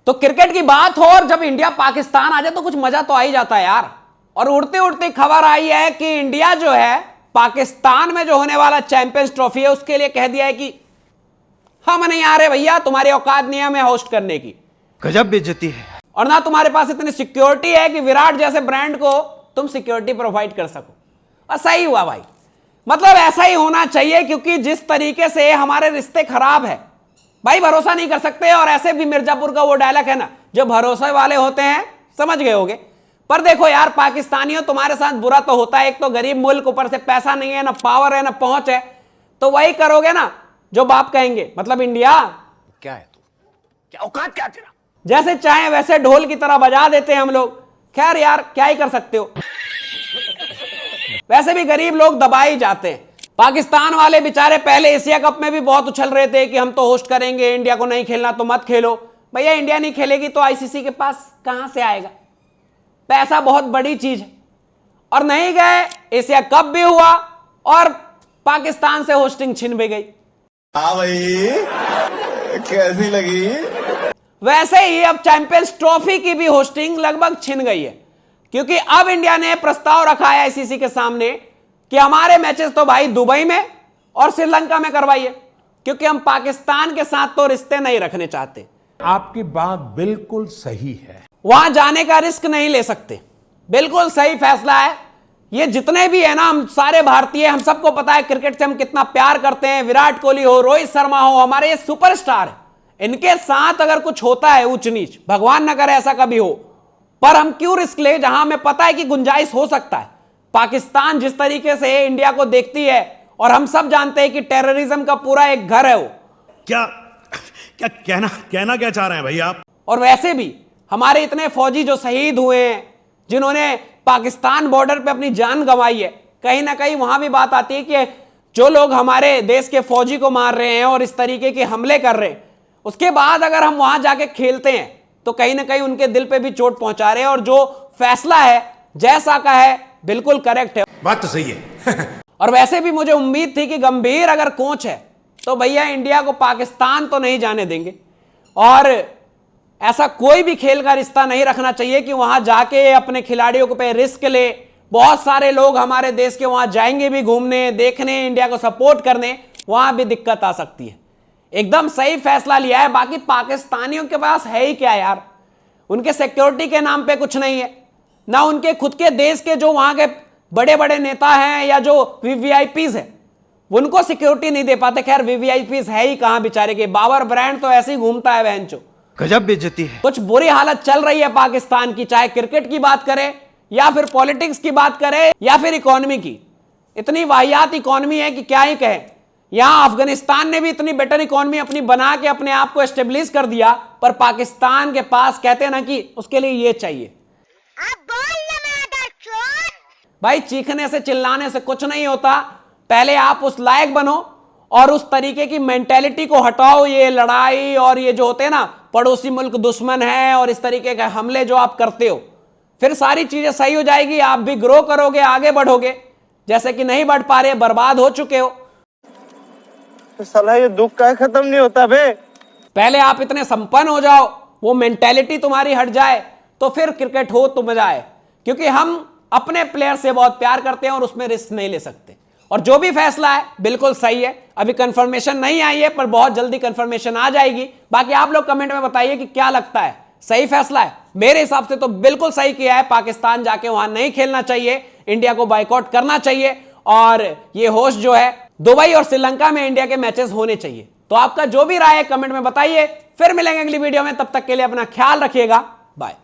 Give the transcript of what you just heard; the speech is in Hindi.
तो क्रिकेट की बात हो और जब इंडिया पाकिस्तान आ जाए तो कुछ मजा तो आ ही जाता है यार। और उड़ते उड़ते खबर आई है कि इंडिया जो है पाकिस्तान में जो होने वाला चैंपियंस ट्रॉफी है उसके लिए कह दिया है कि हम नहीं आ रहे भैया, तुम्हारी औकात नहीं है हमें होस्ट करने की। गजब बेइज्जती है। और ना तुम्हारे पास इतनी सिक्योरिटी है कि विराट जैसे ब्रांड को तुम सिक्योरिटी प्रोवाइड कर सको। और सही हुआ भाई, मतलब ऐसा ही होना चाहिए, क्योंकि जिस तरीके से हमारे रिश्ते खराब है भाई, भरोसा नहीं कर सकते। और ऐसे भी मिर्जापुर का वो डायलॉग है ना, जो भरोसे वाले होते हैं समझ गए होगे। पर देखो यार पाकिस्तानियों, तुम्हारे साथ बुरा तो होता है, एक तो गरीब मुल्क, ऊपर से पैसा नहीं है, ना पावर है, ना पहुंच है, तो वही करोगे ना जो बाप कहेंगे। मतलब इंडिया क्या है तू, क्या औकात क्या तेरा? जैसे चाहे वैसे ढोल की तरह बजा देते हैं हम लोग। खैर यार क्या ही कर सकते हो, वैसे भी गरीब लोग दबा ही जाते हैं। पाकिस्तान वाले बेचारे पहले एशिया कप में भी बहुत उछल रहे थे कि हम तो होस्ट करेंगे, इंडिया को नहीं खेलना तो मत खेलो। भैया इंडिया नहीं खेलेगी तो आईसीसी के पास कहां से आएगा पैसा, बहुत बड़ी चीज है। और नहीं गए, एशिया कप भी हुआ और पाकिस्तान से होस्टिंग छिन भी गई। हाँ भाई, कैसी लगी? वैसे ही अब चैंपियंस ट्रॉफी की भी होस्टिंग लगभग छिन गई है, क्योंकि अब इंडिया ने प्रस्ताव रखा है आईसीसी के सामने कि हमारे मैचेस तो भाई दुबई में और श्रीलंका में करवाइए, क्योंकि हम पाकिस्तान के साथ तो रिश्ते नहीं रखने चाहते। आपकी बात बिल्कुल सही है, वहां जाने का रिस्क नहीं ले सकते। बिल्कुल सही फैसला है। ये जितने भी है ना, हम सारे भारतीय, हम सबको पता है क्रिकेट से हम कितना प्यार करते हैं। विराट कोहली हो, रोहित शर्मा हो, हमारे ये सुपरस्टार है। इनके साथ अगर कुछ होता है ऊंच नीच, भगवान न करे ऐसा कभी हो, पर हम क्यों रिस्क ले जहां हमें पता है कि गुंजाइश हो सकता है। पाकिस्तान जिस तरीके से इंडिया को देखती है, और हम सब जानते हैं कि टेररिज्म का पूरा एक घर है वो। क्या क्या कहना क्या चाह रहे हैं भाई आप? और वैसे भी हमारे इतने फौजी जो शहीद हुए हैं, जिन्होंने पाकिस्तान बॉर्डर पे अपनी जान गंवाई है, कहीं ना कहीं वहां भी बात आती है कि जो लोग हमारे देश के फौजी को मार रहे हैं और इस तरीके के हमले कर रहे हैं, उसके बाद अगर हम वहां जाके खेलते हैं तो कहीं ना कहीं उनके दिल पे भी चोट पहुंचा रहे हैं। और जो फैसला है जैसा का है बिल्कुल करेक्ट है, बात तो सही है। और वैसे भी मुझे उम्मीद थी कि गंभीर अगर कोच है तो भैया इंडिया को पाकिस्तान तो नहीं जाने देंगे। और ऐसा कोई भी खेल का रिश्ता नहीं रखना चाहिए कि वहां जाके अपने खिलाड़ियों को पे रिस्क ले। बहुत सारे लोग हमारे देश के वहां जाएंगे भी घूमने, देखने, इंडिया को सपोर्ट करने, वहां भी दिक्कत आ सकती है। एकदम सही फैसला लिया है। बाकी पाकिस्तानियों के पास है ही क्या यार, उनके सिक्योरिटी के नाम पे कुछ नहीं है, ना उनके खुद के देश के जो वहां के बड़े बड़े नेता हैं या जो वीवीआईपीज है उनको सिक्योरिटी नहीं दे पाते। खैर वीवीआईपीज है ही कहां बेचारे के, बाबर ब्रांड तो ऐसे ही घूमता है बहनचो। गजब बेइज्जती है। कुछ बुरी हालत चल रही है पाकिस्तान की, चाहे क्रिकेट की बात करें या फिर पॉलिटिक्स की बात करें या फिर इकोनॉमी की। इतनी वाहियात इकोनॉमी है कि क्या ही कहें। यहां अफगानिस्तान ने भी इतनी बेटर इकोनॉमी अपनी बना के अपने आप को एस्टेब्लिश कर दिया, पर पाकिस्तान के पास कहते हैं ना कि उसके लिए ये चाहिए। भाई चीखने से चिल्लाने से कुछ नहीं होता, पहले आप उस लायक बनो और उस तरीके की मेंटेलिटी को हटाओ। ये लड़ाई और ये जो होते हैं ना पड़ोसी मुल्क दुश्मन है और इस तरीके के हमले जो आप करते हो, फिर सारी चीजें सही हो जाएगी, आप भी ग्रो करोगे, आगे बढ़ोगे। जैसे कि नहीं बढ़ पा रहे, बर्बाद हो चुके हो। साला ये दुख का खत्म नहीं होता बे। पहले आप इतने संपन्न हो जाओ, वो मेंटेलिटी तुम्हारी हट जाए, तो फिर क्रिकेट हो तो मजा आए। क्योंकि हम अपने प्लेयर से बहुत प्यार करते हैं और उसमें रिस्क नहीं ले सकते। और जो भी फैसला है बिल्कुल सही है। अभी कंफर्मेशन नहीं आई है, पर बहुत जल्दी कंफर्मेशन आ जाएगी। बाकी आप लोग कमेंट में बताइए कि क्या लगता है, सही फैसला है? मेरे हिसाब से तो बिल्कुल सही किया है। पाकिस्तान जाके वहां नहीं खेलना चाहिए, इंडिया को बाइकआउट करना चाहिए, और ये होस्ट जो है दुबई और श्रीलंका में इंडिया के मैचेस होने चाहिए। तो आपका जो भी राय है कमेंट में बताइए। फिर मिलेंगे अगली वीडियो में, तब तक के लिए अपना ख्याल रखिएगा। बाय।